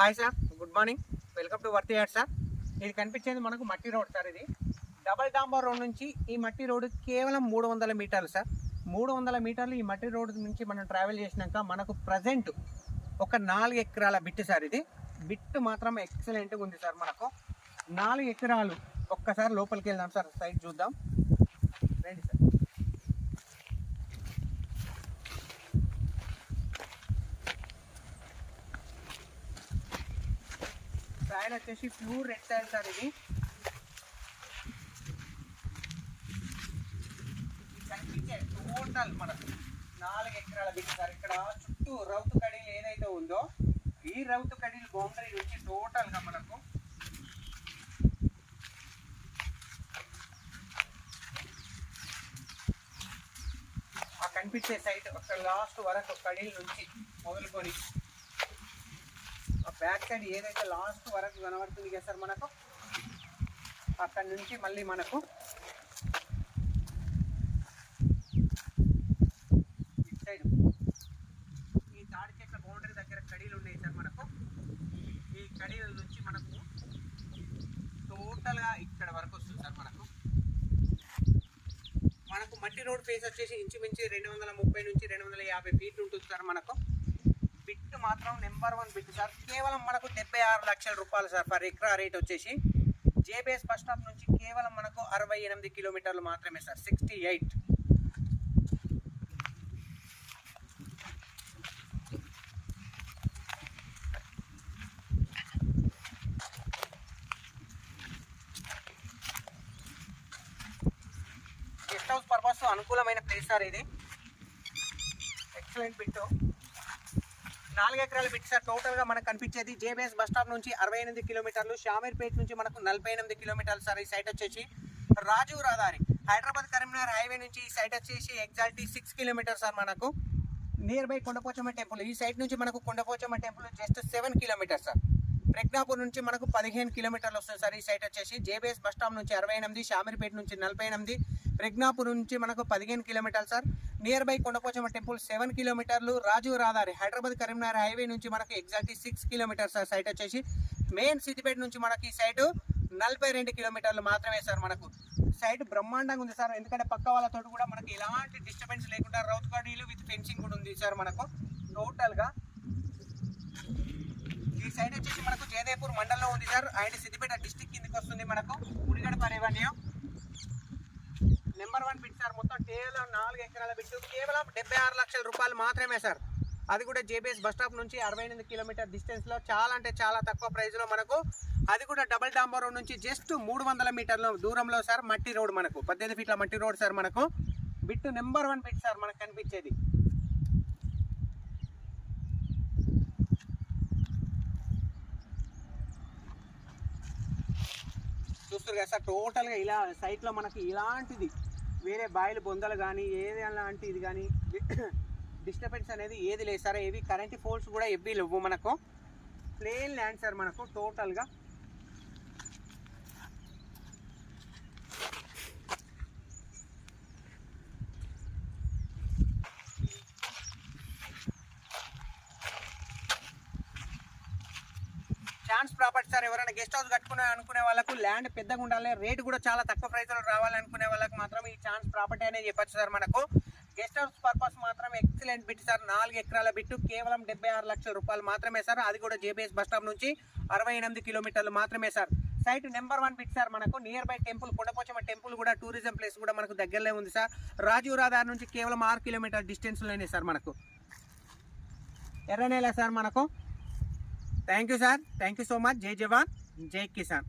Hi sir, good morning. Welcome to worthy ad sir. ఇది కనిపించేది మనకు మట్టి రోడ్ సార్. ఇది డబల్ డాంబర్ రోడ్ నుంచి ఈ మట్టి రోడ్ కేవలం 300 మీటర్లు సార్. 300 మీటర్లు ఈ మట్టి రోడ్ నుంచి మనం ట్రావెల్ చేసినాక మనకు ప్రజెంట్ ఒక 4 ఎకరాల బిట్ సార్. ఇది బిట్ మాత్రం ఎక్సలెంట్గా ఉంది సార్. మనకు 4 ఎకరాలు. ఒక్కసారి లోపలికి వెళ్దాం సార్, సైడ్ చూద్దాం రండి సార్. సాయిల్ వచ్చేసి ప్యూర్ రెడ్ సాయిల్ సార్. ఇది కనిపించే టోటల్ మనకు 4 ఎకరాల బిట్ సార్. ఇక్కడ చుట్టూ రౌతు కడీలు ఏదైతే ఉందో ఈ రౌతు కడీలు బౌండరీ నుంచి టోటల్గా మనకు ఆ కనిపించే సైట్ ఒక లాస్ట్ వరకు కడీల నుంచి మొదలుకొని బ్యాక్ సైడ్ ఏదైతే లాస్ట్ వరకు కనబడుతుంది కదా సార్, మనకు అక్కడి నుంచి మళ్ళీ మనకు ఇటు సైడ్ ఈ తాడి చెట్ల బౌండరీ దగ్గర కడీలు ఉన్నాయి సార్. మనకు ఈ కడీల నుంచి మనకు టోటల్గా ఇక్కడ వరకు వస్తుంది సార్. మనకు మట్టి రోడ్ ఫేస్ వచ్చేసి ఇంచుమించు 230 నుంచి 250 ఫీట్లు ఉంటుంది సార్. మనకు బిట్ మాత్రం నెంబర్ 1 బిట్ సార్. కేవలం మనకు 76 లక్షల రూపాయలు సార్ పర్ ఎకరా రేట్ వచ్చేసి. జేబీఎస్ బస్ స్టాప్ నుంచి కేవలం మనకు 68 కిలోమీటర్లు మాత్రమే సార్. 68. గెస్ట్ హౌస్ పర్పస్ అనుకూలమైన ప్లేస్ సార్. ఇది ఎక్సలెంట్ బిట్. 4 ఎకరాల బిట్ సార్. టోటల్గా మనకు కనిపించేది జేబీఎస్ బస్ స్టాప్ నుంచి 68 కిలోమీటర్లు, షామీర్పేట నుంచి మనకు 48 కిలోమీటర్లు సార్. ఈ సైట్ వచ్చేసి రాజీవ్ రహదారి హైదరాబాద్ కరీంనగర్ హైవే నుంచి ఈ సైట్ వచ్చేసి ఎగ్జాక్ట్లీ 6 కిలోమీటర్స్ సార్. మనకు నియర్ బై కొండపోచమ్మ టెంపుల్. ఈ సైట్ నుంచి మనకు Kondapochamma temple just 7 kilometres sir. Pragnapur నుంచి మనకు 15 కిలోమీటర్లు వస్తుంది సార్. ఈ సైట్ వచ్చేసి జేబీఎస్ బస్ స్టాప్ నుంచి 68, షామీర్పేట నుంచి 48, ప్రజ్ఞాపూర్ నుంచి మనకు 15 కిలోమీటర్లు sir. Near by Kondapochamma temple 7 కిలోమీటర్లు. రాజీవ్ రహదారి హైదరాబాద్ కరీంనగర్ హైవే నుంచి మనకు ఎగ్జాక్ట్లీ 6 కిలోమీటర్స్ సార్. సైట్ వచ్చేసి మెయిన్ సిద్దిపేట నుంచి మనకి ఈ సైట్ 42 కిలోమీటర్లు మాత్రమే సార్. మనకు సైట్ బ్రహ్మాండంగా ఉంది సార్. ఎందుకంటే పక్క వాళ్ళతో కూడా మనకి ఎలాంటి డిస్టర్బెన్స్ లేకుండా రౌత్ కడీలు విత్ ఫెన్సింగ్ కూడా ఉంది సార్. మనకు టోటల్గా ఈ సైడ్ వచ్చేసి మనకు జయదేపూర్ మండలంలో ఉంది సార్. అండ్ సిద్దిపేట డిస్టిక్ కిందకి వస్తుంది. మనకు ఉడిగడప రెవెన్యూ. Number 1 bit sir. మొత్తం కేవలం 4 ఎకరాల బిట్ కేవలం 76 లక్షల రూపాయలు మాత్రమే సార్. అది కూడా జేబీఎస్ బస్ స్టాప్ నుంచి 68 కిలోమీటర్ డిస్టెన్స్లో, చాలా అంటే చాలా తక్కువ ప్రైస్లో మనకు. అది కూడా డబల్ డాంబర్ రోడ్ నుంచి జస్ట్ 300 మీటర్ల దూరంలో సార్. మట్టి రోడ్ మనకు 18 ఫీట్ల మట్టి రోడ్ సార్. మనకు బిట్ నెంబర్ 1 బిట్ సార్ మనకు కనిపించేది. చూస్తారు కదా సార్. టోటల్గా ఇలా సైట్లో మనకి ఇలాంటిది వేరే బాయిలు బొందలు కానీ ఏది అలాంటిది కానీ డిస్టర్బెన్స్ అనేది ఏది లేదు సార్. ఏవి కరెంట్ ఫోల్స్ కూడా ఎవ్వి లేవు. మనకు ప్లేన్ ల్యాండ్ సార్. మనకు టోటల్గా ఛాన్స్ ప్రాపర్టీ సార్. ఎవరైనా గెస్ట్ హౌస్ అనుకునే వాళ్ళకు ల్యాండ్ పెద్దగా ఉండాలి, రేటు కూడా చాలా తక్కువ ప్రైస్లో రావాలనుకునే వాళ్ళకి మాత్రం ఈ ఛాన్స్ ప్రాపర్టీ అనేది చెప్పచ్చు సార్. మనకు గెస్ట్ హౌస్ పర్పస్ మాత్రం ఎక్సలెంట్ బిట్ సార్. 4 ఎకరాల బిట్టు కేవలం 76 లక్షల రూపాయలు మాత్రమే సార్. అది కూడా జేబీఎస్ బస్ స్టాప్ నుంచి 68 కిలోమీటర్లు మాత్రమే sir. Site number 1 bit sir. మనకు nearby temple Kondapochamma temple కూడా టూరిజం ప్లేస్ కూడా మనకు దగ్గరలో ఉంది సార్. రాజీవ్ రహదారి నుంచి కేవలం 6 కిలోమీటర్ డిస్టెన్స్లోనే సార్. మనకు ఎర్రనేల సార్. మనకు thank you sir. Thank you so much. జై జవాన్ జై కిసాన్.